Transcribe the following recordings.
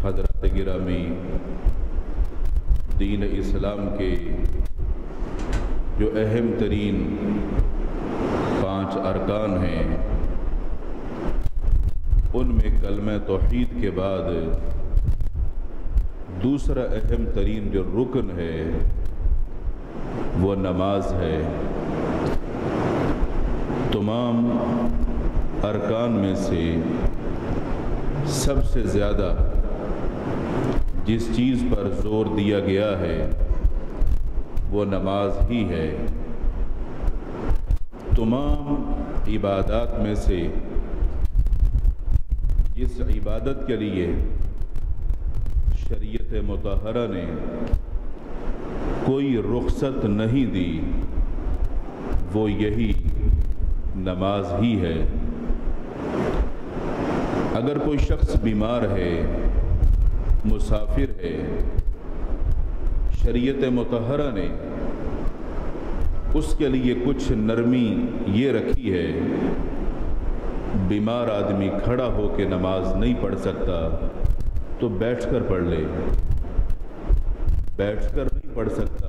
حضرات گرامی، دین اسلام کے جو اہم ترین 5 ارکان ہیں، ان میں کلمہ توحید کے بعد دوسرا اہم ترین جو رکن ہے وہ نماز ہے۔ تمام ارکان میں سے سب سے زیادہ جس چیز پر زور دیا گیا ہے وہ نماز ہی ہے۔ تمام عبادات میں سے جس عبادت کے لیے شریعت مطہرہ نے کوئی رخصت نہیں دی وہ یہی نماز ہی ہے۔ اگر کوئی شخص بیمار ہے، مسافر ہے، شریعت مطہرہ نے اس کے لیے کچھ نرمی یہ رکھی ہے، بیمار آدمی کھڑا ہو کے نماز نہیں پڑھ سکتا تو بیٹھ کر پڑھ لے، بیٹھ کر نہیں پڑھ سکتا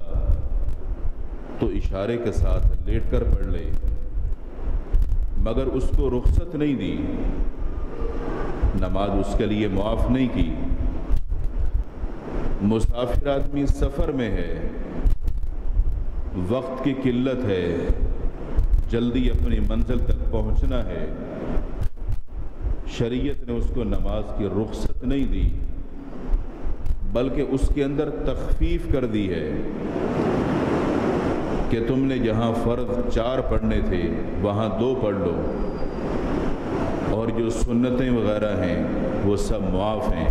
تو اشارے کے ساتھ لیٹ کر پڑھ لے، مگر اس کو رخصت نہیں دی، نماز اس کے لیے معاف نہیں کی۔ مسافر آدمی سفر میں ہے، وقت کی قلت ہے، جلدی اپنی منزل تک پہنچنا ہے، شریعت نے اس کو نماز کی رخصت نہیں دی بلکہ اس کے اندر تخفیف کر دی ہے کہ تم نے جہاں فرض 4 پڑھنے تھے وہاں 2 پڑھ لو، اور جو سنتیں وغیرہ ہیں وہ سب معاف ہیں،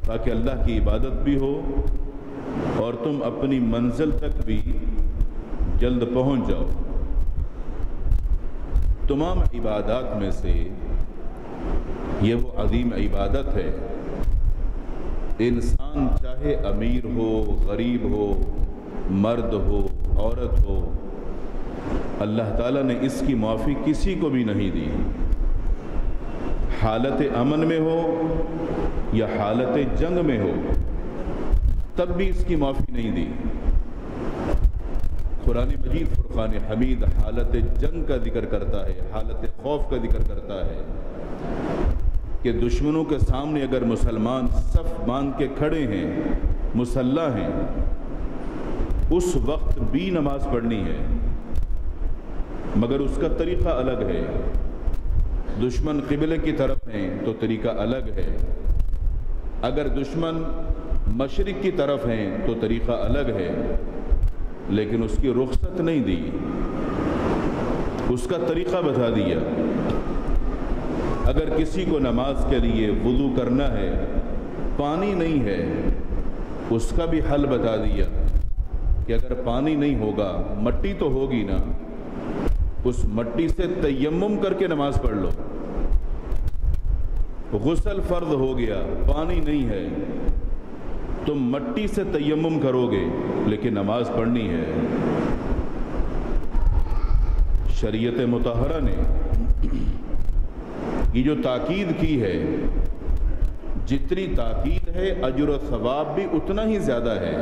تاکہ اللہ کی عبادت بھی ہو اور تم اپنی منزل تک بھی جلد پہنچ جاؤ۔ تمام عبادات میں سے یہ وہ عظیم عبادت ہے، انسان چاہے امیر ہو، غریب ہو، مرد ہو، عورت ہو، اللہ تعالیٰ نے اس کی معافی کسی کو بھی نہیں دی، حالت امن میں ہو یا حالت جنگ میں ہو، تب بھی اس کی معافی نہیں دی۔ قرآن مجید فرقان حمید حالت جنگ کا ذکر کرتا ہے، حالت خوف کا ذکر کرتا ہے کہ دشمنوں کے سامنے اگر مسلمان صف باندھ کے کھڑے ہیں، مسلح ہیں، اس وقت بھی نماز پڑھنی ہے، مگر اس کا طریقہ الگ ہے۔ دشمن قبلے کی طرف ہیں تو طریقہ الگ ہے، اگر دشمن مشرق کی طرف ہیں تو طریقہ الگ ہے، لیکن اس کی رخصت نہیں دی، اس کا طریقہ بتا دیا۔ اگر کسی کو نماز کے لیے وضو کرنا ہے، پانی نہیں ہے، اس کا بھی حل بتا دیا کہ اگر پانی نہیں ہوگا، مٹی تو ہوگی نا، اس مٹی سے تیمم کر کے نماز پڑھ لو۔ غسل فرض ہو گیا، پانی نہیں ہے، تم مٹی سے تیمم کرو گے لیکن نماز پڑھنی ہے۔ شریعت مطہرہ نے یہ جو تاکید کی ہے، جتنی تاکید ہے اجر و ثواب بھی اتنا ہی زیادہ ہے،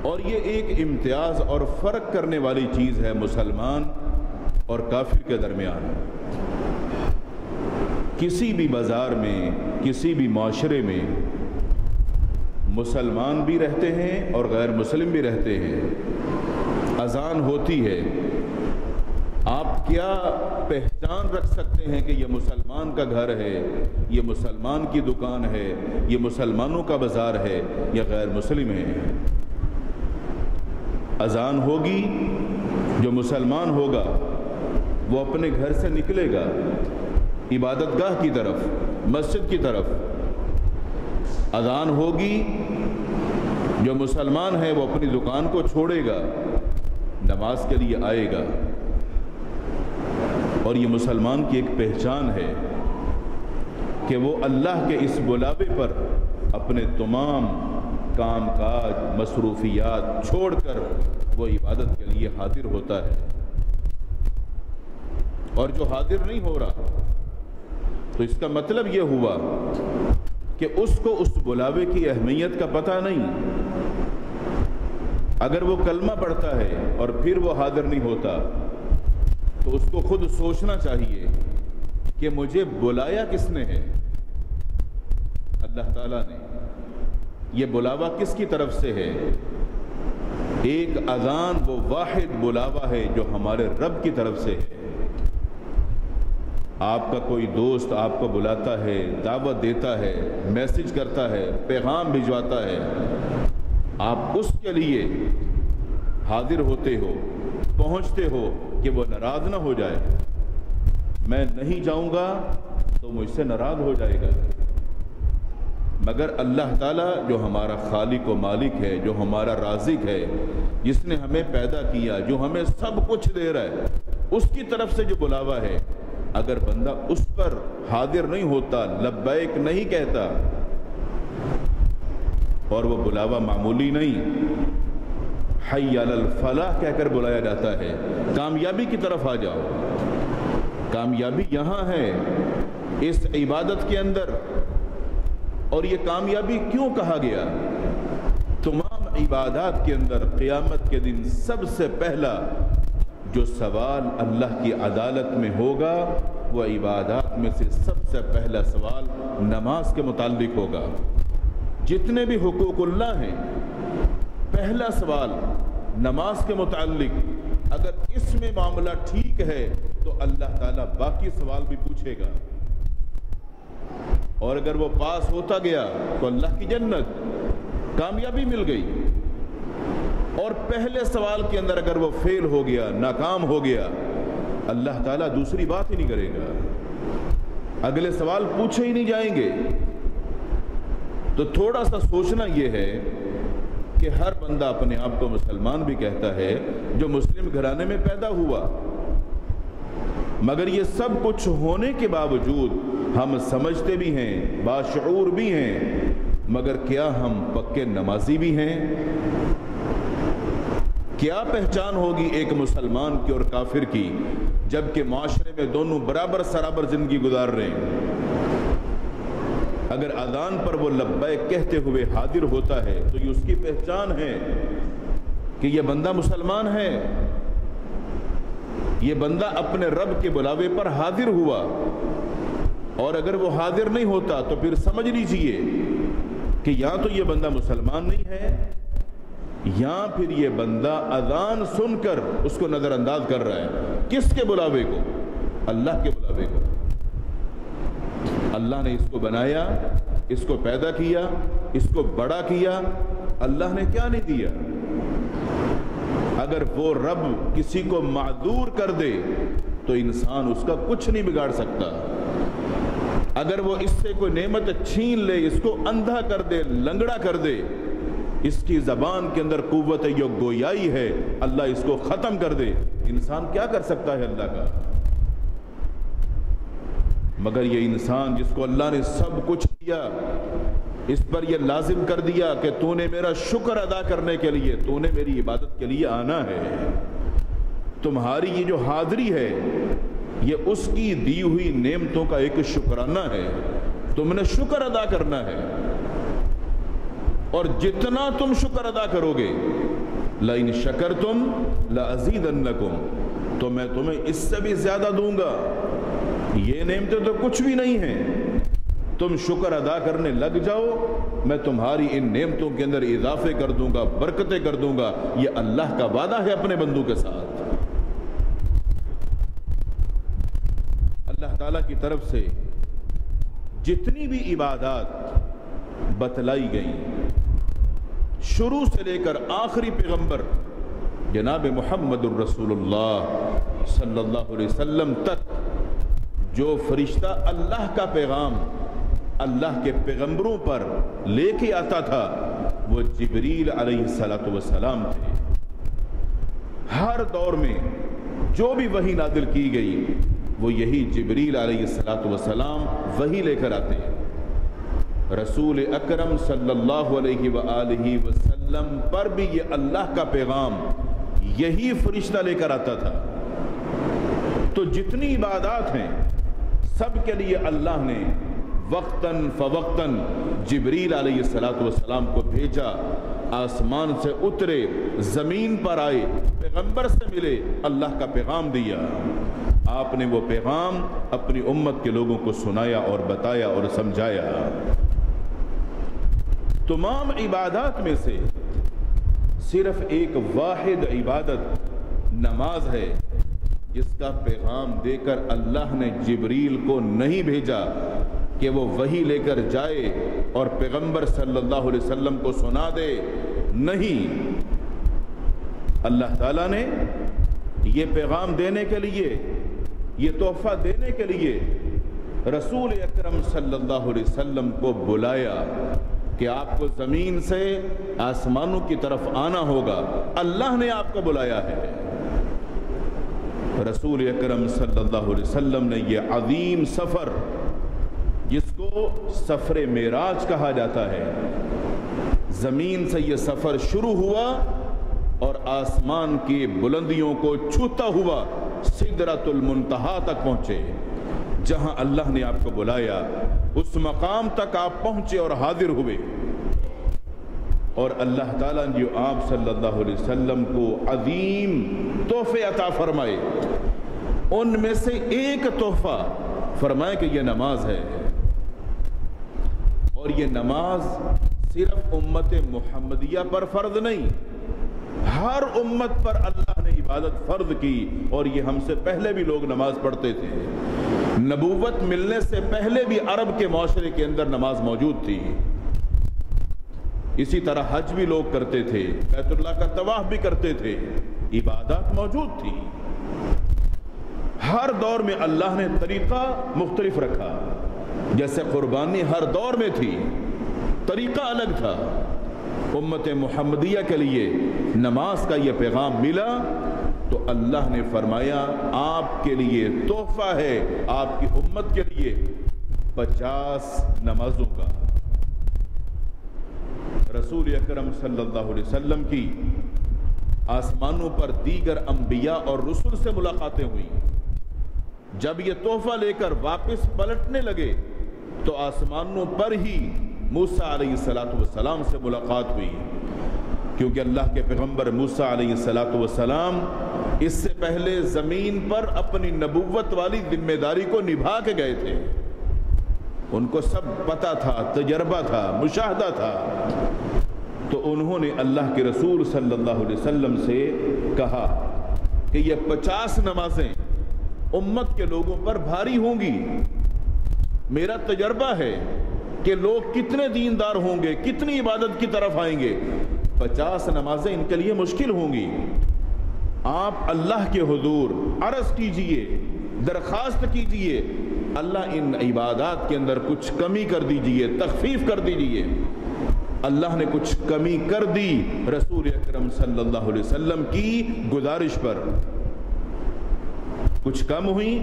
اور یہ ایک امتیاز اور فرق کرنے والی چیز ہے مسلمان اور کافر کے درمیان۔ کسی بھی بازار میں، کسی بھی معاشرے میں مسلمان بھی رہتے ہیں اور غیر مسلم بھی رہتے ہیں، اذان ہوتی ہے، آپ کیا پہچان رکھ سکتے ہیں کہ یہ مسلمان کا گھر ہے، یہ مسلمان کی دکان ہے، یہ مسلمانوں کا بازار ہے یا غیر مسلم ہے؟ اذان ہوگی، جو مسلمان ہوگا وہ اپنے گھر سے نکلے گا عبادت گاہ کی طرف، مسجد کی طرف، اذان ہوگی، جو مسلمان ہے وہ اپنی دکان کو چھوڑے گا، نماز کے لیے آئے گا، اور یہ مسلمان کی ایک پہچان ہے کہ وہ اللہ کے اس بلاوے پر اپنے تمام کام کاج، مصروفیات چھوڑ کر وہ عبادت کے لیے حاضر ہوتا ہے۔ اور جو حاضر نہیں ہو رہا، تو اس کا مطلب یہ ہوا کہ اس کو اس بلاوے کی اہمیت کا پتہ نہیں۔ اگر وہ کلمہ پڑھتا ہے اور پھر وہ حاضر نہیں ہوتا تو اس کو خود سوچنا چاہیے کہ مجھے بلایا کس نے ہے؟ اللہ تعالیٰ نے۔ یہ بلاوا کس کی طرف سے ہے؟ ایک اذان وہ واحد بلاوا ہے جو ہمارے رب کی طرف سے ہے۔ آپ کا کوئی دوست آپ کو بلاتا ہے، دعوت دیتا ہے، میسج کرتا ہے، پیغام بھجواتا ہے، آپ اس کے لیے حاضر ہوتے ہو، پہنچتے ہو کہ وہ ناراض نہ ہو جائے۔ میں نہیں جاؤں گا تو مجھ سے ناراض ہو جائے گا۔ مگر اللہ تعالیٰ جو ہمارا خالق و مالک ہے، جو ہمارا رازق ہے، جس نے ہمیں پیدا کیا، جو ہمیں سب کچھ دے رہا ہے، اس کی طرف سے جو بلاوا ہے، اگر بندہ اس پر حاضر نہیں ہوتا، لبیک نہیں کہتا، اور وہ بلاوا معمولی نہیں، حی علی الفلاح کہہ کر بلایا جاتا ہے، کامیابی کی طرف آ جاؤ، کامیابی یہاں ہے اس عبادت کے اندر۔ اور یہ کامیابی کیوں کہا گیا؟ تمام عبادات کے اندر قیامت کے دن سب سے پہلا جو سوال اللہ کی عدالت میں ہوگا، وہ عبادات میں سے سب سے پہلا سوال نماز کے متعلق ہوگا۔ جتنے بھی حقوق اللہ ہیں، پہلا سوال نماز کے متعلق، اگر اس میں معاملہ ٹھیک ہے تو اللہ تعالیٰ باقی سوال بھی پوچھے گا، اور اگر وہ پاس ہوتا گیا تو اللہ کی جنت، کامیابی مل گئی۔ اور پہلے سوال کے اندر اگر وہ فیل ہو گیا، ناکام ہو گیا، اللہ تعالیٰ دوسری بات ہی نہیں کرے گا، اگلے سوال پوچھے ہی نہیں جائیں گے۔ تو تھوڑا سا سوچنا یہ ہے کہ ہر بندہ اپنے آپ کو مسلمان بھی کہتا ہے، جو مسلم گھرانے میں پیدا ہوا، مگر یہ سب کچھ ہونے کے باوجود ہم سمجھتے بھی ہیں، باشعور بھی ہیں، مگر کیا ہم پکے نمازی بھی ہیں؟ کیا پہچان ہوگی ایک مسلمان کی اور کافر کی، جبکہ معاشرے میں دونوں برابر سرابر زندگی گزار رہے ہیں؟ اگر اذان پر وہ لبیک کہتے ہوئے حاضر ہوتا ہے تو یہ اس کی پہچان ہے کہ یہ بندہ مسلمان ہے، یہ بندہ اپنے رب کے بلاوے پر حاضر ہوا۔ اور اگر وہ حاضر نہیں ہوتا تو پھر سمجھ لیجئے کہ یا تو یہ بندہ مسلمان نہیں ہے، یا پھر یہ بندہ اذان سن کر اس کو نظر انداز کر رہا ہے۔ کس کے بلاوے کو؟ اللہ کے بلاوے کو۔ اللہ نے اس کو بنایا، اس کو پیدا کیا، اس کو بڑا کیا، اللہ نے کیا نہیں دیا؟ اگر وہ رب کسی کو معذور کر دے تو انسان اس کا کچھ نہیں بگاڑ سکتا۔ اگر وہ اس سے کوئی نعمت چھین لے، اس کو اندھا کر دے، لنگڑا کر دے، اس کی زبان کے اندر قوت جو گویائی ہے، اللہ اس کو ختم کر دے، انسان کیا کر سکتا ہے اللہ کا؟ مگر یہ انسان جس کو اللہ نے سب کچھ دیا، اس پر یہ لازم کر دیا کہ تو نے میرا شکر ادا کرنے کے لیے، تو نے میری عبادت کے لیے آنا ہے، تمہاری یہ جو حاضری ہے یہ اس کی دی ہوئی نعمتوں کا ایک شکرانہ ہے، تم نے شکر ادا کرنا ہے، اور جتنا تم شکر ادا کرو گے، لَإِن شَكَرْتُمْ لَأَزِيدَنَّكُمْ، تو میں تمہیں اس سے بھی زیادہ دوں گا۔ یہ نعمتیں تو کچھ بھی نہیں ہیں، تم شکر ادا کرنے لگ جاؤ، میں تمہاری ان نعمتوں کے اندر اضافے کر دوں گا، برکتیں کر دوں گا۔ یہ اللہ کا وعدہ ہے اپنے بندوں کے ساتھ۔ اللہ تعالیٰ کی طرف سے جتنی بھی عبادات بتلائی گئیں، شروع سے لے کر آخری پیغمبر جناب محمد الرسول اللہ صلی اللہ علیہ وسلم تک جو فرشتہ اللہ کا پیغام اللہ کے پیغمبروں پر لے کے آتا تھا، وہ جبریل علیہ السلام تھے۔ ہر دور میں جو بھی وحی نازل کی گئی، وہ یہی جبریل علیہ السلام وحی لے کر آتے ہیں۔ رسول اکرم صلی اللہ علیہ وآلہ وسلم پر بھی یہ اللہ کا پیغام یہی فرشتہ لے کر آتا تھا۔ تو جتنی عبادات ہیں سب کے لیے اللہ نے وقتاً فوقتاً جبریل علیہ السلام کو بھیجا، آسمان سے اترے، زمین پر آئے، پیغمبر سے ملے، اللہ کا پیغام دیا۔ آپ نے وہ پیغام اپنی امت کے لوگوں کو سنایا اور بتایا اور سمجھایا۔ تمام عبادات میں سے صرف ایک واحد عبادت نماز ہے جس کا پیغام دے کر اللہ نے جبریل کو نہیں بھیجا کہ وہ وحی لے کر جائے اور پیغمبر صلی اللہ علیہ وسلم کو سنا دے، نہیں، اللہ تعالیٰ نے یہ پیغام دینے کے لیے، یہ تحفہ دینے کے لیے رسول اکرم صلی اللہ علیہ وسلم کو بلایا کہ آپ کو زمین سے آسمانوں کی طرف آنا ہوگا، اللہ نے آپ کو بلایا ہے۔ رسول اکرم صلی اللہ علیہ وسلم نے یہ عظیم سفر، جس کو سفر معراج کہا جاتا ہے، زمین سے یہ سفر شروع ہوا اور آسمان کی بلندیوں کو چھوتا ہوا سدرۃ المنتہا تک پہنچے، جہاں اللہ نے آپ کو بلایا اس مقام تک آپ پہنچے اور حاضر ہوئے، اور اللہ تعالیٰ نے جو آپ صلی اللہ علیہ وسلم کو عظیم تحفے عطا فرمائے، ان میں سے ایک تحفہ فرمائے کہ یہ نماز ہے، اور یہ نماز صرف امت محمدیہ پر فرض نہیں، ہر امت پر اللہ نے عبادت فرض کی، اور یہ ہم سے پہلے بھی لوگ نماز پڑھتے تھے، نبوت ملنے سے پہلے بھی عرب کے معاشرے کے اندر نماز موجود تھی، اسی طرح حج بھی لوگ کرتے تھے، بیت اللہ کا طواف بھی کرتے تھے، عبادات موجود تھی۔ ہر دور میں اللہ نے طریقہ مختلف رکھا، جیسے قربانی ہر دور میں تھی، طریقہ الگ تھا، امت محمدیہ کے لیے نماز کا یہ پیغام ملا تو اللہ نے فرمایا آپ کے لیے تحفہ ہے، آپ کی امت کے لیے 50 نمازوں کا۔ رسول اکرم صلی اللہ علیہ وسلم کی آسمانوں پر دیگر انبیاء اور رسل سے ملاقاتیں ہوئیں، جب یہ تحفہ لے کر واپس پلٹنے لگے تو آسمانوں پر ہی موسیٰ علیہ السلام سے ملاقات ہوئی، کیونکہ اللہ کے پیغمبر موسیٰ علیہ السلام اس سے پہلے زمین پر اپنی نبوت والی ذمہ داری کو نبھا کے گئے تھے، ان کو سب پتہ تھا، تجربہ تھا، مشاہدہ تھا، تو انہوں نے اللہ کے رسول صلی اللہ علیہ وسلم سے کہا کہ یہ 50 نمازیں امت کے لوگوں پر بھاری ہوں گی، میرا تجربہ ہے کہ لوگ کتنے دیندار ہوں گے، کتنی عبادت کی طرف آئیں گے، 50 نمازیں ان کے لیے مشکل ہوں گی، آپ اللہ کے حضور عرض کیجئے، درخواست کیجئے، اللہ ان عبادات کے اندر کچھ کمی کر دیجئے، تخفیف کر دیجئے۔ اللہ نے کچھ کمی کر دی رسول اکرم صلی اللہ علیہ وسلم کی گزارش پر، کچھ کم ہوئی،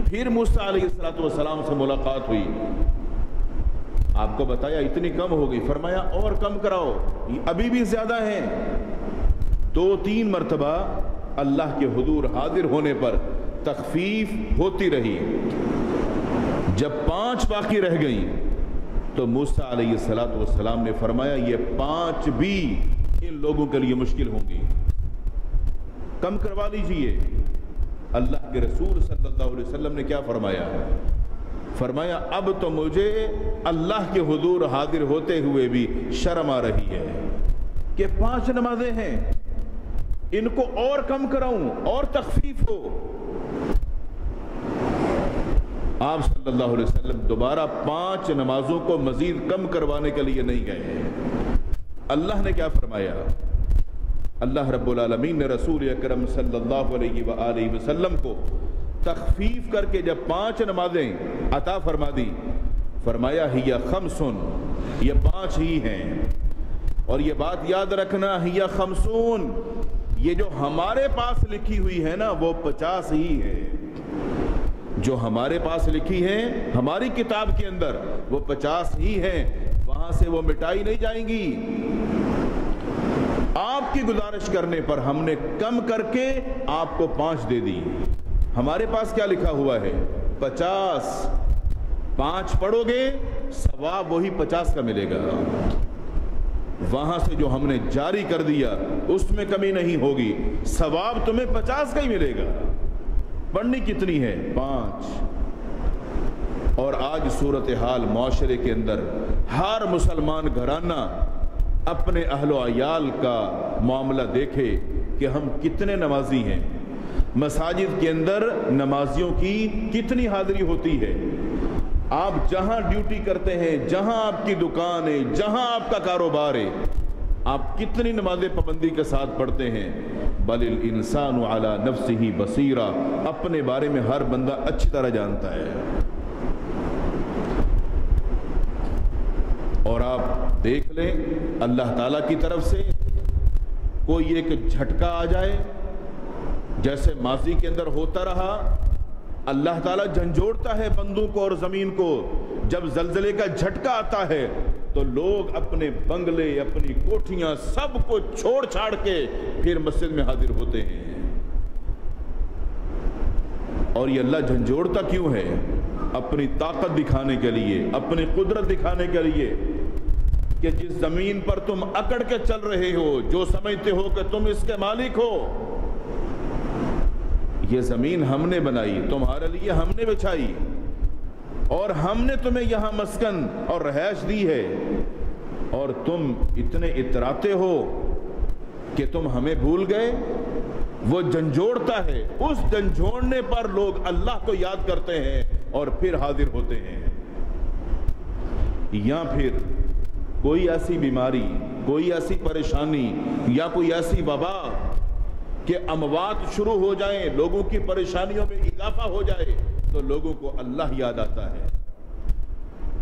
پھر موسیٰ علیہ السلام سے ملاقات ہوئی، آپ کو بتایا اتنی کم ہو گئی، فرمایا اور کم کراؤ، ابھی بھی زیادہ ہیں، 2-3 مرتبہ اللہ کے حضور حاضر ہونے پر تخفیف ہوتی رہی، جب 5 باقی رہ گئیں تو موسیٰ علیہ السلام نے فرمایا یہ 5 بھی ان لوگوں کے لیے مشکل ہوں گی، کم کروا لیجئے۔ اللہ کے رسول صلی اللہ علیہ وسلم نے کیا فرمایا؟ فرمایا اب تو مجھے اللہ کے حضور حاضر ہوتے ہوئے بھی شرم آ رہی ہے کہ 5 نمازیں ہیں، ان کو اور کم کراؤں اور تخفیف ہو۔ آپ صلی اللہ علیہ وسلم دوبارہ 5 نمازوں کو مزید کم کروانے کے لیے نہیں گئے۔ اللہ نے کیا فرمایا؟ اللہ رب العالمین نے رسول اکرم صلی اللہ علیہ وآلہ وسلم کو تخفیف کر کے جب 5 نمازیں عطا فرما دی، فرمایا ہی 5، یہ 5 ہی ہیں، اور یہ بات یاد رکھنا ہی 50، یہ جو ہمارے پاس لکھی ہوئی ہے نا وہ 50 ہی ہے، جو ہمارے پاس لکھی ہے ہماری کتاب کے اندر وہ 50 ہی ہیں، وہاں سے وہ مٹائی نہیں جائیں گی۔ آپ کی گزارش کرنے پر ہم نے کم کر کے آپ کو 5 دے دی، ہمارے پاس کیا لکھا ہوا ہے؟ 50۔ 5 پڑھو گے ثواب وہی 50 کا ملے گا. وہاں سے جو ہم نے جاری کر دیا اس میں کمی نہیں ہوگی, ثواب تمہیں 50 کا ہی ملے گا. پڑھنی کتنی ہے؟ 5. اور آج صورتحال معاشرے کے اندر ہر مسلمان گھرانہ اپنے اہل و عیال کا معاملہ دیکھے کہ ہم کتنے نمازی ہیں. مساجد کے اندر نمازیوں کی کتنی حاضری ہوتی ہے. آپ جہاں ڈیوٹی کرتے ہیں, جہاں آپ کی دکان ہے, جہاں آپ کا کاروبار ہے, آپ کتنی نمازیں پابندی کے ساتھ پڑھتے ہیں. بل الانسان علی نفسہ بصیرہ, اپنے بارے میں ہر بندہ اچھی طرح جانتا ہے. اور آپ دیکھ لیں اللہ تعالیٰ کی طرف سے کوئی ایک جھٹکا آ جائے جیسے ماضی کے اندر ہوتا رہا. اللہ تعالیٰ جھنجھوڑتا ہے بندوں کو اور زمین کو. جب زلزلے کا جھٹکا آتا ہے تو لوگ اپنے بنگلے, اپنی کوٹھیاں سب کو چھوڑ چھاڑ کے پھر مسجد میں حاضر ہوتے ہیں. اور یہ اللہ جھنجھوڑتا کیوں ہے؟ اپنی طاقت دکھانے کے لیے, اپنی قدرت دکھانے کے لیے کہ جس زمین پر تم اکڑ کے چل رہے ہو, جو سمجھتے ہو کہ تم اس کے مالک ہو, یہ زمین ہم نے بنائی, تمہارے لیے ہم نے بچھائی, اور ہم نے تمہیں یہاں مسکن اور رہائش دی ہے, اور تم اتنے اتراتے ہو کہ تم ہمیں بھول گئے. وہ جھنجھوڑتا ہے, اس جھنجھوڑنے پر لوگ اللہ کو یاد کرتے ہیں اور پھر حاضر ہوتے ہیں. یا پھر کوئی ایسی بیماری, کوئی ایسی پریشانی یا کوئی ایسی وبا کہ اموات شروع ہو جائیں, لوگوں کی پریشانیوں میں اضافہ ہو جائے, تو لوگوں کو اللہ یاد آتا ہے.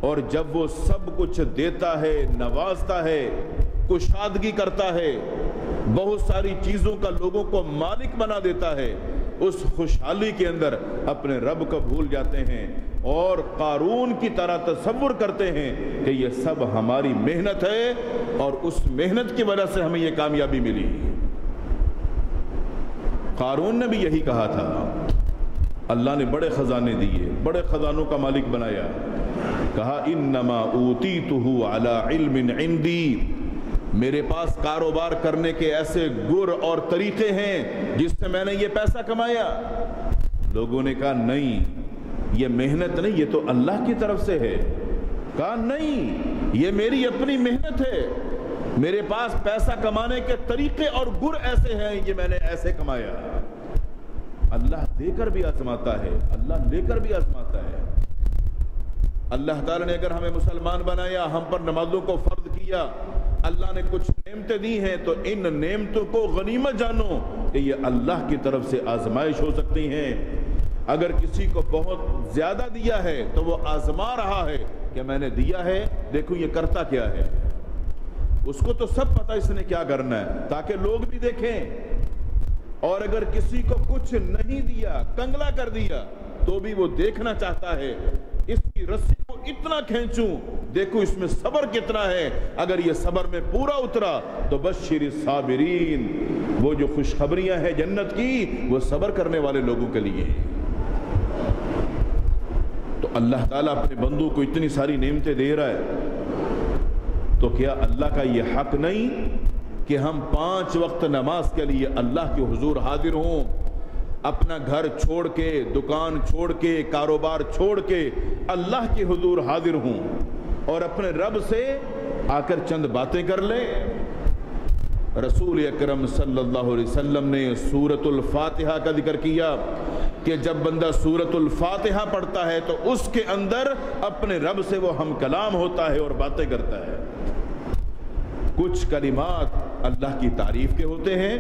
اور جب وہ سب کچھ دیتا ہے, نوازتا ہے, کشادگی کرتا ہے, بہت ساری چیزوں کا لوگوں کو مالک بنا دیتا ہے, اس خوشحالی کے اندر اپنے رب کو بھول جاتے ہیں اور قارون کی طرح تصور کرتے ہیں کہ یہ سب ہماری محنت ہے اور اس محنت کی وجہ سے ہمیں یہ کامیابی ملی. قارون نے بھی یہی کہا تھا. اللہ نے بڑے خزانے دیے, بڑے خزانوں کا مالک بنایا. کہا انما اوتیتہ علی علم عندی, میرے پاس کاروبار کرنے کے ایسے گر اور طریقے ہیں جس سے میں نے یہ پیسہ کمایا. لوگوں نے کہا نہیں, یہ محنت نہیں, یہ تو اللہ کی طرف سے ہے. کہا نہیں, یہ میری اپنی محنت ہے, میرے پاس پیسہ کمانے کے طریقے اور گر ایسے ہیں, یہ میں نے ایسے کمایا. اللہ دے کر بھی آزماتا ہے, اللہ لے کر بھی آزماتا ہے. اللہ تعالیٰ نے اگر ہمیں مسلمان بنایا, ہم پر نمازوں کو فرض کیا, اللہ نے کچھ نعمتیں دی ہیں, تو ان نعمتوں کو غنیمت جانو کہ یہ اللہ کی طرف سے آزمائش ہو سکتی ہیں. اگر کسی کو بہت زیادہ دیا ہے تو وہ آزما رہا ہے کہ میں نے دیا ہے, دیکھو یہ کرتا کیا ہے. اس کو تو سب پتہ اس نے کیا کرنا ہے, تاکہ لوگ بھی دیکھیں. اور اگر کسی کو کچھ نہیں دیا, کنگلا کر دیا, تو بھی وہ دیکھنا چاہتا ہے اس کی رسی کو اتنا کھینچوں, دیکھو اس میں صبر کتنا ہے. اگر یہ صبر میں پورا اترا تو بشر الصابرین, وہ جو خوشخبریاں ہیں جنت کی, وہ صبر کرنے والے لوگوں کے لیے. تو اللہ تعالیٰ اپنے بندوں کو اتنی ساری نعمتیں دے رہا ہے, تو کیا اللہ کا یہ حق نہیں کہ ہم 5 وقت نماز کے لیے اللہ کے حضور حاضر ہوں, اپنا گھر چھوڑ کے, دکان چھوڑ کے, کاروبار چھوڑ کے اللہ کے حضور حاضر ہوں, اور اپنے رب سے آ کر چند باتیں کر لیں. رسول اکرم صلی اللہ علیہ وسلم نے سورۃ الفاتحہ کا ذکر کیا کہ جب بندہ سورۃ الفاتحہ پڑھتا ہے تو اس کے اندر اپنے رب سے وہ ہم کلام ہوتا ہے اور باتیں کرتا ہے. کچھ کلمات اللہ کی تعریف کے ہوتے ہیں,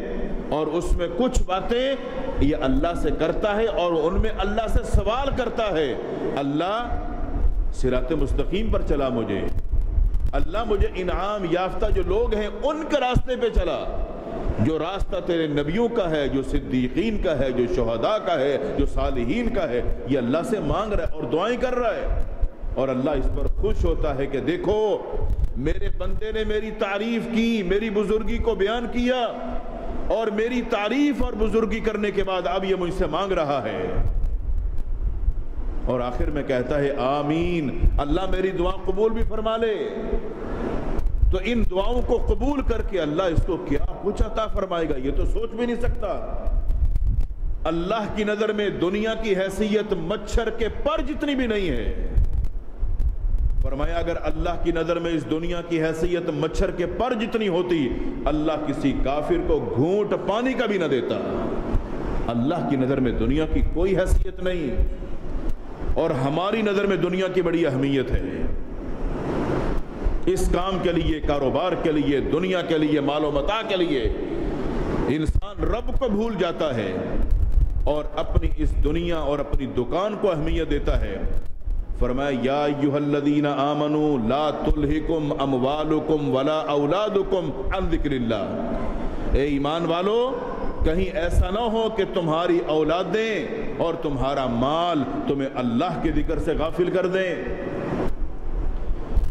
اور اس میں کچھ باتیں یہ اللہ سے کرتا ہے اور ان میں اللہ سے سوال کرتا ہے, اللہ صراط مستقیم پر چلا مجھے, اللہ مجھے انعام یافتہ جو لوگ ہیں ان کے راستے پہ چلا, جو راستہ تیرے نبیوں کا ہے, جو صدیقین کا ہے, جو شہداء کا ہے, جو صالحین کا ہے. یہ اللہ سے مانگ رہا ہے اور دعائیں کر رہا ہے, اور اللہ اس پر خوش ہوتا ہے کہ دیکھو میرے بندے نے میری تعریف کی, میری بزرگی کو بیان کیا, اور میری تعریف اور بزرگی کرنے کے بعد اب یہ مجھ سے مانگ رہا ہے. اور آخر میں کہتا ہے آمین، اللہ میری دعا قبول بھی فرما لے۔ تو ان دعاؤں کو قبول کر کے اللہ اس کو کیا کچھ عطا فرمائے گا، یہ تو سوچ بھی نہیں سکتا۔ اللہ کی نظر میں دنیا کی حیثیت مچھر کے پر جتنی بھی نہیں ہے۔ فرمایا اگر اللہ کی نظر میں اس دنیا کی حیثیت مچھر کے پر جتنی ہوتی، اللہ کسی کافر کو گھونٹ پانی کا بھی نہ دیتا۔ اللہ کی نظر میں دنیا کی کوئی حیثیت نہیں، اور ہماری نظر میں دنیا کی بڑی اہمیت ہے۔ اس کام کے لیے، کاروبار کے لیے، دنیا کے لیے، مال و متاع کے لیے انسان رب کو بھول جاتا ہے اور اپنی اس دنیا اور اپنی دکان کو اہمیت دیتا ہے۔ فرمایا یا ایھا الذین آمنوا لا تلہکم اموالکم ولا اولادکم عن ذکر اللہ۔ اے ایمان والو، کہیں ایسا نہ ہو کہ تمہاری اولادیں اور تمہارا مال تمہیں اللہ کے ذکر سے غافل کر دیں۔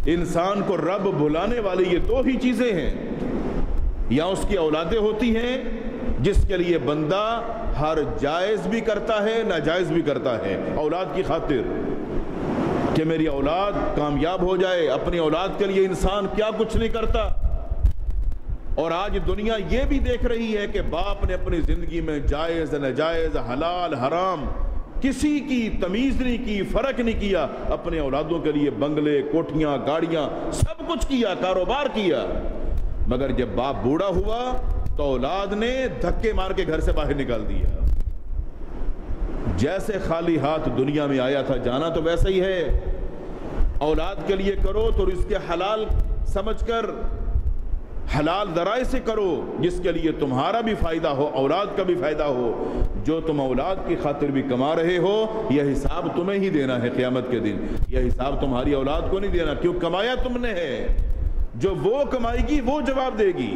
انسان کو رب بھلانے والی یہ دو ہی چیزیں ہیں، یا اس کی اولادیں ہوتی ہیں جس کے لیے بندہ ہر جائز بھی کرتا ہے ناجائز بھی کرتا ہے اولاد کی خاطر، کہ میری اولاد کامیاب ہو جائے۔ اپنی اولاد کے لیے انسان کیا کچھ نہیں کرتا۔ اور آج دنیا یہ بھی دیکھ رہی ہے کہ باپ نے اپنی زندگی میں جائز ناجائز، حلال حرام کسی کی تمیز نہیں کی، فرق نہیں کیا، اپنے اولادوں کے لیے بنگلے، کوٹھیاں، گاڑیاں، سب کچھ کیا، کاروبار کیا۔ مگر جب باپ بوڑھا ہوا تو اولاد نے دھکے مار کے گھر سے باہر نکال دیا۔ جیسے خالی ہاتھ دنیا میں آیا تھا جانا تو ویسا ہی ہے۔ اولاد کے لیے کرو تو اس کے حلال سمجھ کر حلال ذرائع سے کرو، جس کے لیے تمہارا بھی فائدہ ہو، اولاد کا بھی فائدہ ہو۔ جو تم اولاد کی خاطر بھی کما رہے ہو، یہ حساب تمہیں ہی دینا ہے قیامت کے دن۔ یہ حساب تمہاری اولاد کو نہیں دینا، کیوں کمایا تم نے ہے۔ جو وہ کمائے گی وہ جواب دے گی۔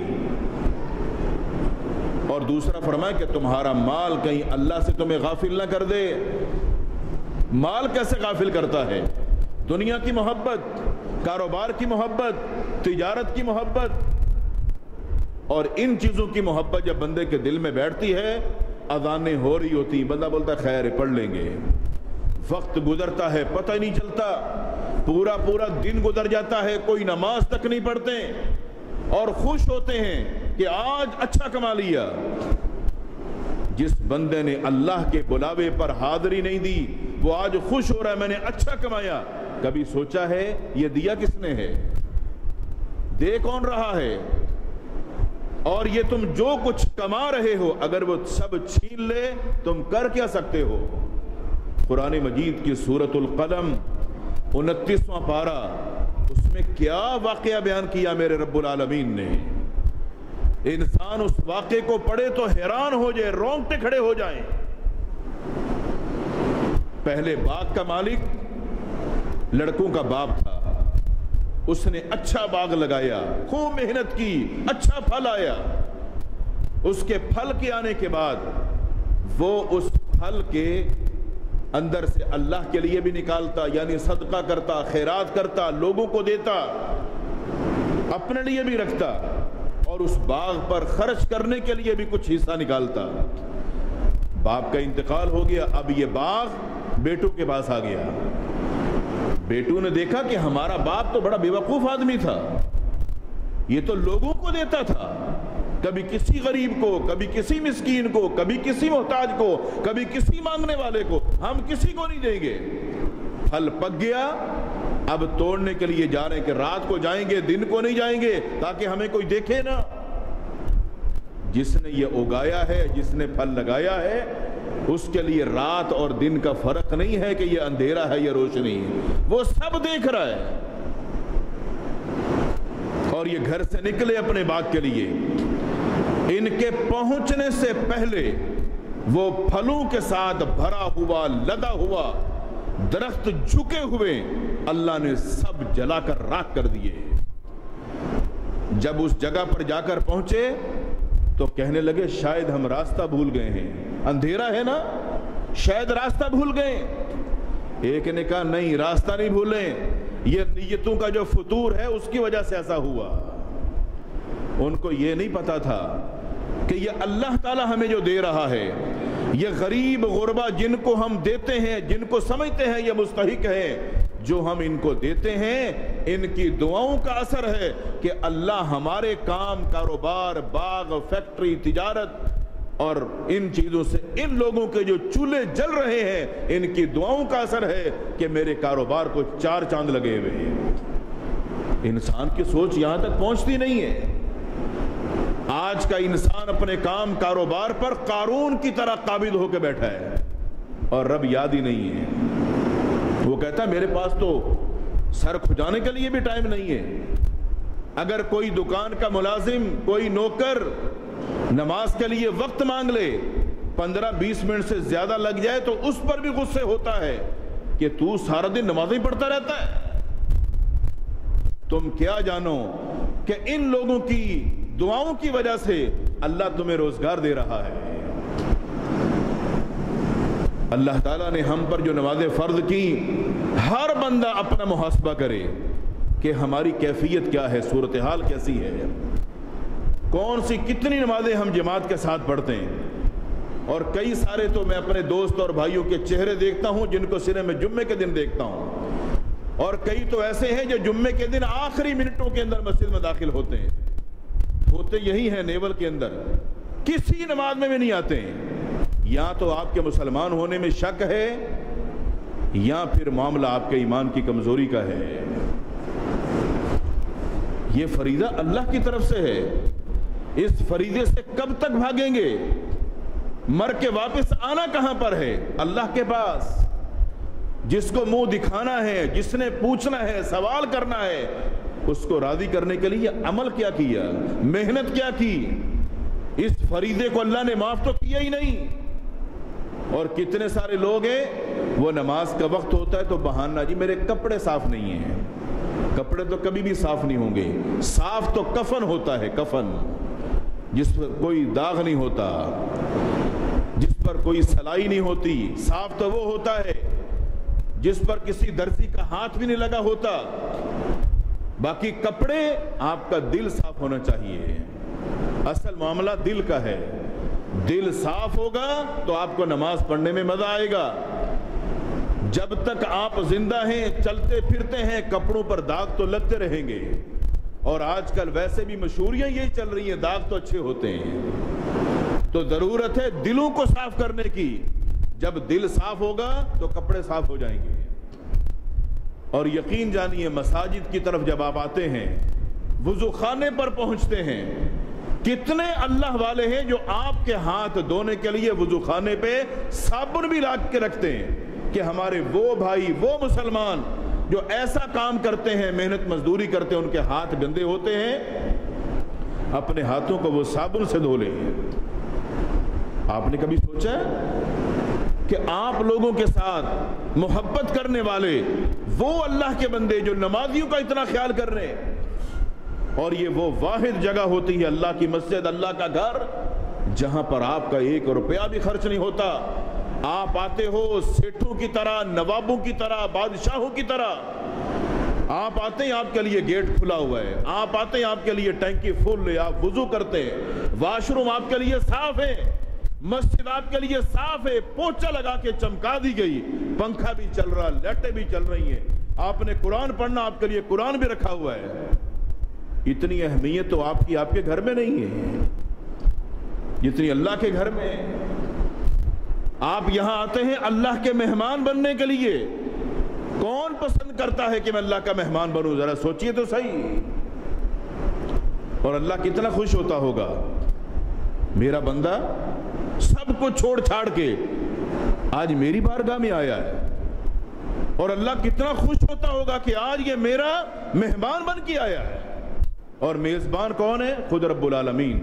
اور دوسرا فرمایا کہ تمہارا مال کہیں اللہ سے تمہیں غافل نہ کر دے۔ مال کیسے غافل کرتا ہے؟ دنیا کی محبت، کاروبار کی محبت، تجارت کی محبت، اور ان چیزوں کی محبت جب بندے کے دل میں بیٹھتی ہے، اذانیں ہو رہی ہوتی، بندہ بولتا ہے خیر پڑھ لیں گے، وقت گزرتا ہے پتہ ہی نہیں چلتا، پورا پورا دن گزر جاتا ہے، کوئی نماز تک نہیں پڑھتے اور خوش ہوتے ہیں کہ آج اچھا کما لیا۔ جس بندے نے اللہ کے بلاوے پر حاضری نہیں دی، وہ آج خوش ہو رہا ہے میں نے اچھا کمایا۔ کبھی سوچا ہے یہ دیا کس نے ہے؟ دے کون رہا ہے؟ اور یہ تم جو کچھ کما رہے ہو اگر وہ سب چھین لے تم کر کیا سکتے ہو؟ قرآن مجید کی سورۃ القلم 29واں پارہ، اس میں کیا واقعہ بیان کیا میرے رب العالمین نے۔ انسان اس واقعے کو پڑھے تو حیران ہو جائے، رونگٹے کھڑے ہو جائیں۔ پہلے باغ کا مالک لڑکوں کا باپ تھا، اس نے اچھا باغ لگایا، خوب محنت کی، اچھا پھل آیا۔ اس کے پھل کے آنے کے بعد وہ اس پھل کے اندر سے اللہ کے لیے بھی نکالتا، یعنی صدقہ کرتا، خیرات کرتا، لوگوں کو دیتا، اپنے لیے بھی رکھتا، اور اس باغ پر خرچ کرنے کے لیے بھی کچھ حصہ نکالتا۔ باپ کا انتقال ہو گیا، اب یہ باغ بیٹوں کے پاس آ گیا۔ بیٹوں نے دیکھا کہ ہمارا باپ تو بڑا بیوقوف آدمی تھا، یہ تو لوگوں کو دیتا تھا، کبھی کسی غریب کو، کبھی کسی مسکین کو، کبھی کسی محتاج کو، کبھی کسی مانگنے والے کو، ہم کسی کو نہیں دیں گے۔ پھل پک گیا، اب توڑنے کے لیے جا رہے ہیں کہ رات کو جائیں گے، دن کو نہیں جائیں گے تاکہ ہمیں کوئی دیکھے نہ۔ جس نے یہ اگایا ہے، جس نے پھل لگایا ہے، اس کے لیے رات اور دن کا فرق نہیں ہے کہ یہ اندھیرا ہے یا روشنی، وہ سب دیکھ رہا ہے۔ اور یہ گھر سے نکلے اپنے باغ کے لیے، ان کے پہنچنے سے پہلے وہ پھلوں کے ساتھ بھرا ہوا، لدا ہوا درخت جھکے ہوئے اللہ نے سب جلا کر راکھ کر دیے۔ جب اس جگہ پر جا کر پہنچے تو کہنے لگے شاید ہم راستہ بھول گئے ہیں، اندھیرا ہے نا، شاید راستہ بھول گئے۔ ایک نے کہا نہیں، راستہ نہیں بھولیں، یہ نیتوں کا جو فطور ہے اس کی وجہ سے ایسا ہوا۔ ان کو یہ نہیں پتا تھا کہ یہ اللہ تعالی ہمیں جو دے رہا ہے، یہ غریب غربا جن کو ہم دیتے ہیں، جن کو سمجھتے ہیں یہ مستحق ہیں، جو ہم ان کو دیتے ہیں، ان کی دعاؤں کا اثر ہے کہ اللہ ہمارے کام، کاروبار، باغ، فیکٹری، تجارت اور ان چیزوں سے ان لوگوں کے جو چولہے جل رہے ہیں، ان کی دعاؤں کا اثر ہے کہ میرے کاروبار کو 4 چاند لگے ہوئے ہیں۔ انسان کی سوچ یہاں تک پہنچتی نہیں ہے۔ آج کا انسان اپنے کام کاروبار پر قارون کی طرح قابض ہو کے بیٹھا ہے اور رب یاد ہی نہیں ہے۔ وہ کہتا ہے میرے پاس تو سر کھجانے کے لیے بھی ٹائم نہیں ہے۔ اگر کوئی دکان کا ملازم، کوئی نوکر نماز کے لیے وقت مانگ لے، 15-20 منٹ سے زیادہ لگ جائے تو اس پر بھی غصے ہوتا ہے کہ تو سارا دن نمازیں پڑھتا رہتا ہے۔ تم کیا جانو کہ ان لوگوں کی دعاؤں کی وجہ سے اللہ تمہیں روزگار دے رہا ہے۔ اللہ تعالیٰ نے ہم پر جو نمازیں فرض کی، ہر بندہ اپنا محاسبہ کرے کہ ہماری کیفیت کیا ہے، صورتحال کیسی ہے، کون سی کتنی نمازیں ہم جماعت کے ساتھ پڑھتے ہیں۔ اور کئی سارے تو میں اپنے دوست اور بھائیوں کے چہرے دیکھتا ہوں جن کو صرف میں جمعے کے دن دیکھتا ہوں، اور کئی تو ایسے ہیں جو جمعے کے دن آخری منٹوں کے اندر مسجد میں داخل ہوتے ہیں، ہوتے یہی ہیں نیول کے اندر، کسی نماز میں بھی نہیں آتے ہیں۔ یا تو آپ کے مسلمان ہونے میں شک ہے یا پھر معاملہ آپ کے ایمان کی کمزوری کا ہے۔ یہ فریضہ اللہ کی طرف سے ہے، اس فریضے سے کب تک بھاگیں گے؟ مر کے واپس آنا کہاں پر ہے؟ اللہ کے پاس۔ جس کو منہ دکھانا ہے، جس نے پوچھنا ہے، سوال کرنا ہے، اس کو راضی کرنے کے لیے عمل کیا کیا، محنت کیا کی؟ اس فریضے کو اللہ نے معاف تو کیا ہی نہیں۔ اور کتنے سارے لوگ ہیں وہ نماز کا وقت ہوتا ہے تو بہانہ، جی میرے کپڑے صاف نہیں ہیں۔ کپڑے تو کبھی بھی صاف نہیں ہوں گے، صاف تو کفن ہوتا ہے، کفن جس پر کوئی داغ نہیں ہوتا، جس پر کوئی سلائی نہیں ہوتی۔ صاف تو وہ ہوتا ہے جس پر کسی درزی کا ہاتھ بھی نہیں لگا ہوتا۔ باقی کپڑے، آپ کا دل صاف ہونا چاہیے۔ اصل معاملہ دل کا ہے، دل صاف ہوگا تو آپ کو نماز پڑھنے میں مزہ آئے گا۔ جب تک آپ زندہ ہیں، چلتے پھرتے ہیں، کپڑوں پر داغ تو لگتے رہیں گے۔ اور آج کل ویسے بھی مشہوریاں یہی چل رہی ہیں، داغ تو اچھے ہوتے ہیں۔ تو ضرورت ہے دلوں کو صاف کرنے کی۔ جب دل صاف ہوگا تو کپڑے صاف ہو جائیں گے۔ اور یقین جانیے، مساجد کی طرف جب آپ آتے ہیں، وضو خانے پر پہنچتے ہیں، کتنے اللہ والے ہیں جو آپ کے ہاتھ دھونے کے لیے وضو خانے پہ صابن بھی لا کے رکھتے ہیں کہ ہمارے وہ بھائی، وہ مسلمان جو ایسا کام کرتے ہیں، محنت مزدوری کرتے ہیں، ان کے ہاتھ گندے ہوتے ہیں، اپنے ہاتھوں کو وہ صابن سے دھو لیں۔ آپ نے کبھی سوچا کہ آپ لوگوں کے ساتھ محبت کرنے والے وہ اللہ کے بندے جو نمازیوں کا اتنا خیال کر رہے ہیں، اور یہ وہ واحد جگہ ہوتی ہے اللہ کی مسجد، اللہ کا گھر، جہاں پر آپ کا 1 روپیہ بھی خرچ نہیں ہوتا۔ آپ آتے ہو سیٹھوں کی طرح، نوابوں کی طرح، بادشاہوں کی طرح۔ آپ آتے ہیں، آپ کے لیے گیٹ کھلا ہوا ہے، آپ آتے ہیں، آپ کے لیے ٹینکی فل ہے، آپ وضو کرتے ہیں، واش روم آپ کے لیے صاف ہے، مسجد آپ کے لیے صاف ہے، پوچھا لگا کے چمکا دی گئی، پنکھا بھی چل رہا، لائٹیں بھی چل رہی ہیں، آپ نے قرآن پڑھنا، آپ کے لیے قرآن بھی رکھا ہوا ہے۔ اتنی اہمیت تو آپ کے گھر میں نہیں ہے جتنی اللہ کے گھر میں ہے۔ آپ یہاں آتے ہیں اللہ کے مہمان بننے کے لیے۔ کون پسند کرتا ہے کہ میں اللہ کا مہمان بنوں؟ ذرا سوچئے تو صحیح۔ اور اللہ کتنا خوش ہوتا ہوگا، میرا بندہ سب کو چھوڑ چھاڑ کے آج میری بارگاہ میں آیا ہے۔ اور اللہ کتنا خوش ہوتا ہوگا کہ آج یہ میرا مہمان بن کے آیا ہے۔ اور میزبان کون ہے؟ خود رب العالمین۔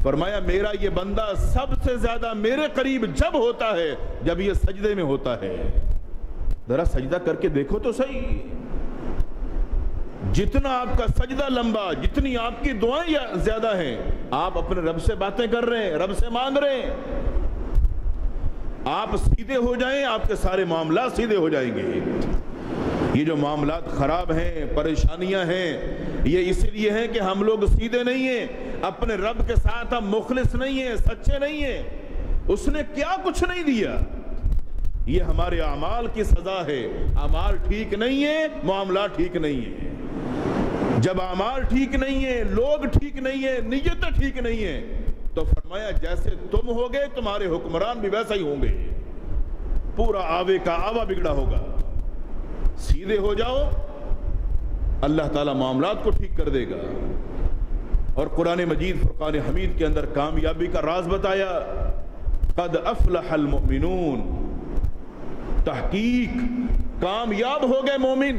فرمایا میرا یہ بندہ سب سے زیادہ میرے قریب جب ہوتا ہے جب یہ سجدے میں ہوتا ہے۔ ذرا سجدہ کر کے دیکھو تو صحیح۔ جتنا آپ کا سجدہ لمبا، جتنی آپ کی دعائیں زیادہ ہیں، آپ اپنے رب سے باتیں کر رہے ہیں، رب سے مانگ رہے ہیں۔ آپ سیدھے ہو جائیں، آپ کے سارے معاملات سیدھے ہو جائیں گے۔ یہ جو معاملات خراب ہیں، پریشانیاں ہیں، یہ اس لیے ہیں کہ ہم لوگ سیدھے نہیں ہیں، اپنے رب کے ساتھ ہم مخلص نہیں ہیں، سچے نہیں ہیں۔ اس نے کیا کچھ نہیں دیا. یہ ہمارے اعمال کی سزا ہے. اعمال ٹھیک نہیں ہے، معاملات ٹھیک نہیں ہے. جب اعمال ٹھیک نہیں ہے، لوگ ٹھیک نہیں ہے، نیتیں ٹھیک نہیں ہے، تو فرمایا جیسے تم ہوگے تمہارے حکمران بھی ویسا ہی ہوں گے. پورا آوے کا آوا بگڑا ہوگا. سیدھے ہو جاؤ، اللہ تعالیٰ معاملات کو ٹھیک کر دے گا. اور قرآن مجید فرقان حمید کے اندر کامیابی کا راز بتایا. قد افلح المؤمنون، تحقیق کامیاب ہو گئے مومن.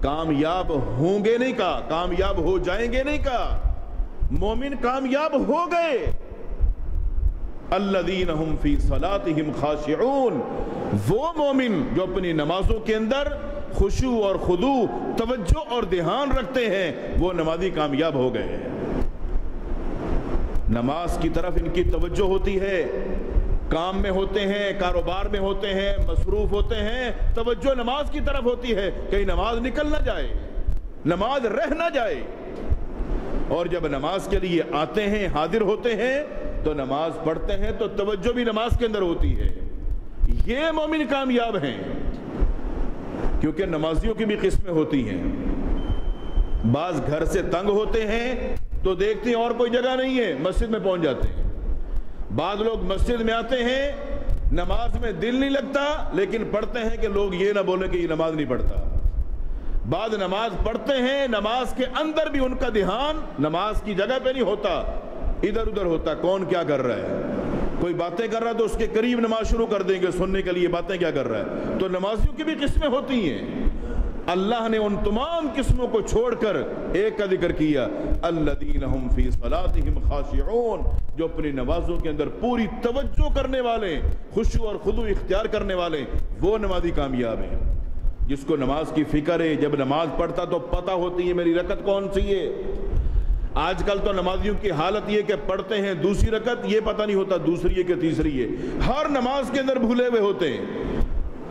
کامیاب ہوں گے نہیں کہا، کامیاب ہو جائیں گے نہیں کہا، مومن کامیاب ہو گئے. الذین هم فی صلاتہم خاشعون، وہ مومن جو اپنی نمازوں کے اندر خشوع اور خضوع، توجہ اور دھیان رکھتے ہیں، وہ نمازی کامیاب ہو گئے. نماز کی طرف ان کی توجہ ہوتی ہے. کام میں ہوتے ہیں، کاروبار میں ہوتے ہیں، مصروف ہوتے ہیں، توجہ نماز کی طرف ہوتی ہے. کہیں نماز نکل نہ جائے، نماز رہ نہ جائے. اور جب نماز کے لیے آتے ہیں، حاضر ہوتے ہیں، تو نماز پڑھتے ہیں تو توجہ بھی نماز کے اندر ہوتی ہے. یہ مومن کامیاب ہیں. کیونکہ نمازیوں کی بھی قسمیں ہوتی ہیں. بعض گھر سے تنگ ہوتے ہیں تو دیکھتے ہیں اور کوئی جگہ نہیں ہے، مسجد میں پہنچ جاتے ہیں. بعض لوگ مسجد میں آتے ہیں، نماز میں دل نہیں لگتا، لیکن پڑھتے ہیں کہ لوگ یہ نہ بولیں کہ یہ نماز نہیں پڑھتا. بعض نماز پڑھتے ہیں، نماز کے اندر بھی ان کا دھیان نماز کی جگہ پہ نہیں ہوتا، ادھر ادھر ہوتا. کون کیا کر رہا ہے؟ کوئی باتیں کر رہا ہے تو اس کے قریب نماز شروع کر دیں گے سننے کے لیے باتیں کیا کر رہا ہے. تو نمازیوں کی بھی قسمیں ہوتی ہیں. اللہ نے ان تمام قسموں کو چھوڑ کر ایک کا ذکر کیا، الذین هم فی صلاتہم خاشعون، جو اپنی نمازوں کے اندر پوری توجہ کرنے والے، خشوع اور خضوع اختیار کرنے والے، وہ نمازی کامیاب ہیں. جس کو نماز کی فکر ہے، جب نماز پڑھتا تو پتہ ہوتی ہے میری رکعت کون سی ہے. آج کل تو نمازیوں کی حالت یہ کہ پڑھتے ہیں دوسری رکعت، یہ پتہ نہیں ہوتا دوسری ہے کہ تیسری ہے. ہر نماز کے اندر بھولے ہوئے ہوتے ہیں،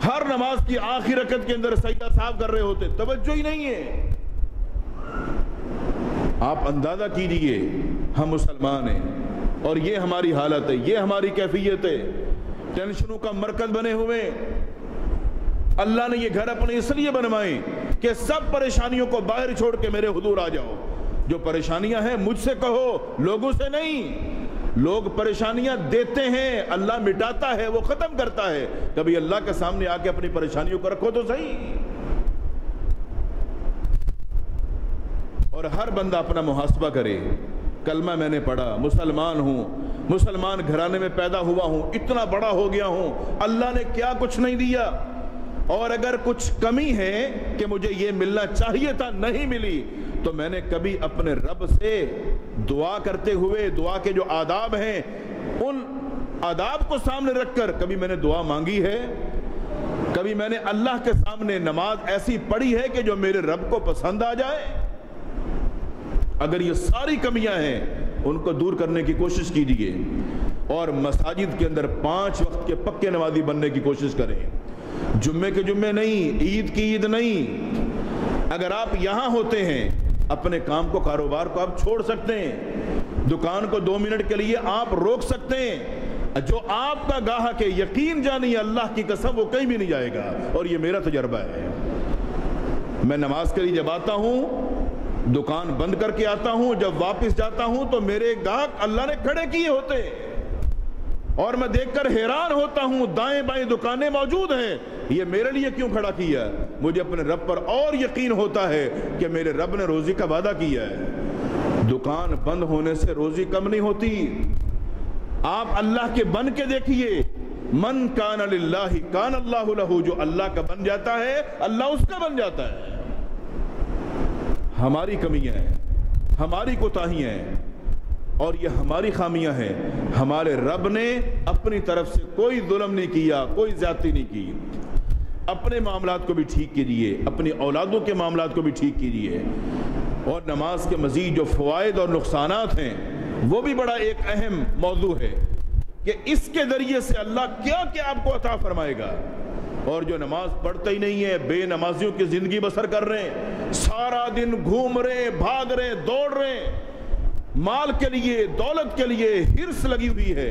ہر نماز کی آخری رکعت کے اندر سجدہ صاحب کر رہے ہوتے، توجہ ہی نہیں ہے. آپ اندازہ کیجئے ہم مسلمان ہیں اور یہ ہماری حالت ہے، یہ ہماری کیفیت ہے. ٹینشنوں کا مرکز بنے ہوئے. اللہ نے یہ گھر اپنے اس لیے بنوائے کہ سب پریشانیوں کو باہر چھوڑ کے میرے حضور آ جاؤ. جو پریشانیاں ہیں مجھ سے کہو، لوگوں سے نہیں. لوگ پریشانیاں دیتے ہیں، اللہ مٹاتا ہے، وہ ختم کرتا ہے. کبھی اللہ کے سامنے آ کے اپنی پریشانیوں کو رکھو تو صحیح. اور ہر بندہ اپنا محاسبہ کرے. کلمہ میں نے پڑھا، مسلمان ہوں، مسلمان گھرانے میں پیدا ہوا ہوں، اتنا بڑا ہو گیا ہوں، اللہ نے کیا کچھ نہیں دیا. اور اگر کچھ کمی ہے کہ مجھے یہ ملنا چاہیے تھا نہیں ملی، تو میں نے کبھی اپنے رب سے دعا کرتے ہوئے، دعا کے جو آداب ہیں ان آداب کو سامنے رکھ کر کبھی میں نے دعا مانگی ہے؟ کبھی میں نے اللہ کے سامنے نماز ایسی پڑھی ہے کہ جو میرے رب کو پسند آ جائے؟ اگر یہ ساری کمیاں ہیں ان کو دور کرنے کی کوشش کیجیے. اور مساجد کے اندر 5 وقت کے پکے نمازی بننے کی کوشش کریں. جمعے کے جمعے نہیں، عید کی عید نہیں. اگر آپ یہاں ہوتے ہیں، اپنے کام کو، کاروبار کو آپ چھوڑ سکتے ہیں، دکان کو 2 منٹ کے لیے آپ روک سکتے ہیں. جو آپ کا گاہک ہے، یقین جانیے اللہ کی قسم وہ کہیں بھی نہیں جائے گا. اور یہ میرا تجربہ ہے. میں نماز کے لیے جب آتا ہوں دکان بند کر کے آتا ہوں، جب واپس جاتا ہوں تو میرے گاہک اللہ نے کھڑے کیے ہوتے ہیں اور میں دیکھ کر حیران ہوتا ہوں. دائیں بائیں دکانیں موجود ہیں، یہ میرے لیے کیوں کھڑا کیا؟ مجھے اپنے رب پر اور یقین ہوتا ہے کہ میرے رب نے روزی کا وعدہ کیا ہے. دکان بند ہونے سے روزی کم نہیں ہوتی. آپ اللہ کے بن کے دیکھیے، من کان للہ کان اللہ لہ. جو اللہ کا بن جاتا ہے اللہ اس کا بن جاتا ہے. ہماری کمیاں ہیں، ہماری کوتاہیاں ہیں اور یہ ہماری خامیاں ہیں. ہمارے رب نے اپنی طرف سے کوئی ظلم نہیں کیا، کوئی زیادتی نہیں کی. اپنے معاملات کو بھی ٹھیک کیجیے، اپنی اولادوں کے معاملات کو بھی ٹھیک کیجیے. اور نماز کے مزید جو فوائد اور نقصانات ہیں وہ بھی بڑا ایک اہم موضوع ہے کہ اس کے ذریعے سے اللہ کیا کیا آپ کو عطا فرمائے گا. اور جو نماز پڑھتے ہی نہیں ہے، بے نمازیوں کی زندگی بسر کر رہے ہیں، سارا دن گھوم رہے، بھاگ رہے، دوڑ رہے، مال کے لیے، دولت کے لیے ہرس لگی ہوئی ہے.